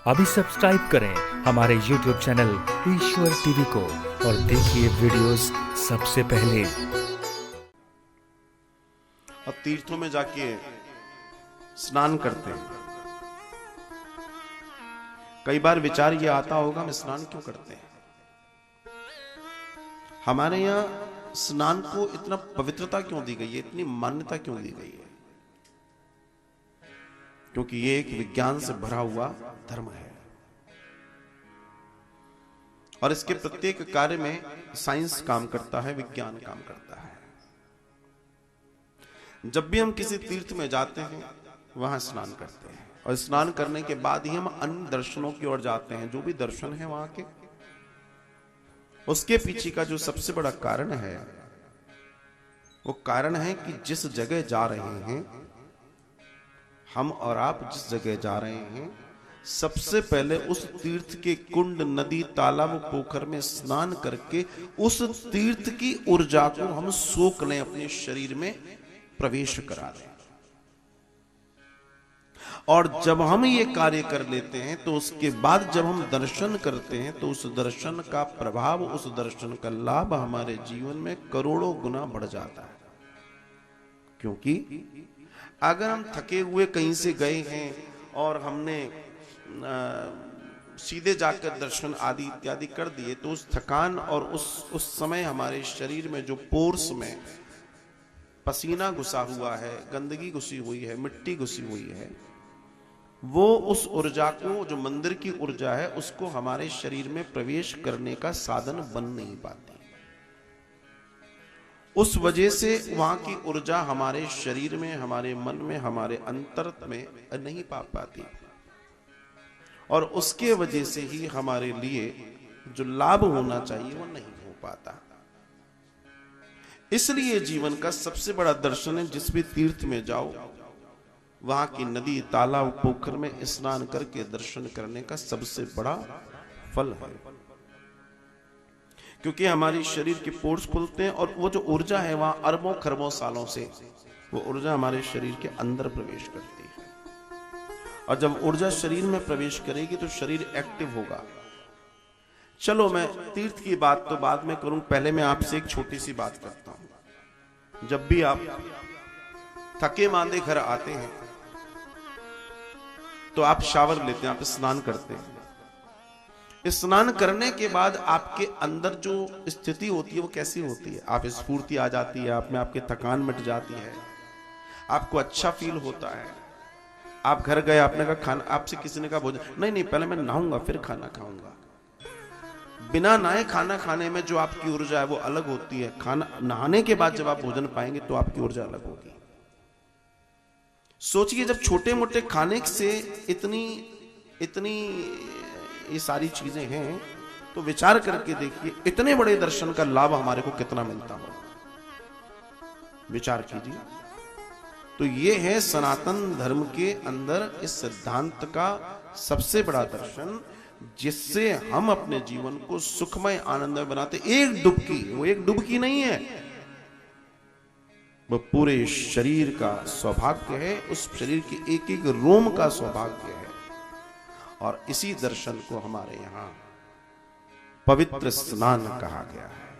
अभी सब्सक्राइब करें हमारे YouTube चैनल ईश्वर टीवी को और देखिए वीडियोस सबसे पहले। अब तीर्थों में जाके स्नान करते हैं। कई बार विचार ये आता होगा हम स्नान क्यों करते हैं। हमारे यहाँ स्नान को इतना पवित्रता क्यों दी गई है, इतनी मान्यता क्यों दी गई है? क्योंकि ये एक विज्ञान से भरा हुआ धर्म है और इसके प्रत्येक कार्य में साइंस काम करता है, विज्ञान काम करता है। जब भी हम किसी तीर्थ में जाते हैं वहां स्नान करते हैं और स्नान करने के बाद ही हम अन्य दर्शनों की ओर जाते हैं। जो भी दर्शन है वहां के, उसके पीछे का जो सबसे बड़ा कारण है वो कारण है कि जिस जगह जा रहे हैं हम और आप, जिस जगह जा रहे हैं, सबसे पहले उस तीर्थ के कुंड, नदी, तालाब, पोखर में स्नान करके उस तीर्थ की ऊर्जा को हम सोख लें, अपने शरीर में प्रवेश करा दें। और जब हम ये कार्य कर लेते हैं तो उसके बाद जब हम दर्शन करते हैं तो उस दर्शन का प्रभाव, उस दर्शन का लाभ हमारे जीवन में करोड़ों गुना बढ़ जाता है। क्योंकि अगर हम थके हुए कहीं से गए हैं और हमने सीधे जाकर दर्शन आदि इत्यादि कर दिए तो उस थकान और उस समय हमारे शरीर में जो पोर्स में पसीना घुसा हुआ है, गंदगी घुसी हुई है, मिट्टी घुसी हुई है, वो उस ऊर्जा को, जो मंदिर की ऊर्जा है, उसको हमारे शरीर में प्रवेश करने का साधन बन नहीं पाती। उस वजह से वहां की ऊर्जा हमारे शरीर में, हमारे मन में, हमारे अंतर में नहीं पा पाती और उसके वजह से ही हमारे लिए जो लाभ होना चाहिए वो नहीं हो पाता। इसलिए जीवन का सबसे बड़ा दर्शन है, जिस भी तीर्थ में जाओ वहां की नदी, तालाब, पोखर में स्नान करके दर्शन करने का सबसे बड़ा फल है। क्योंकि हमारी शरीर के पोर्स खुलते हैं और वो जो ऊर्जा है वहां अरबों खरबों सालों से वो ऊर्जा हमारे शरीर के अंदर प्रवेश करती है और जब ऊर्जा शरीर में प्रवेश करेगी तो शरीर एक्टिव होगा। चलो मैं तीर्थ की बात तो बाद में करूं, पहले मैं आपसे एक छोटी सी बात करता हूं। जब भी आप थके मांदे घर आते हैं तो आप शावर लेते हैं, आप स्नान करते हैं। स्नान करने के बाद आपके अंदर जो स्थिति होती है वो कैसी होती है? आप स्फूर्ति आ जाती है, आप में आपकी थकान मिट जाती है, आपको अच्छा फील होता है। आप घर गए, आपने कहा खाना, आपसे किसी ने कहा भोजन, नहीं पहले मैं नहाऊंगा फिर खाना खाऊंगा। बिना नहाए खाना खाने में जो आपकी ऊर्जा है वो अलग होती है। खाना नहाने के बाद जब आप भोजन पाएंगे तो आपकी ऊर्जा अलग होगी। सोचिए, जब छोटे मोटे खाने से इतनी ये सारी चीजें हैं तो विचार करके देखिए इतने बड़े दर्शन का लाभ हमारे को कितना मिलता हो। विचार कीजिए। तो ये है सनातन धर्म के अंदर इस सिद्धांत का सबसे बड़ा दर्शन, जिससे हम अपने जीवन को सुखमय, आनंदमय बनाते। एक डुबकी, वो एक डुबकी नहीं है, वो पूरे शरीर का सौभाग्य है, उस शरीर के एक एक रोम का सौभाग्य है। और इसी दर्शन को हमारे यहां पवित्र स्नान कहा गया है।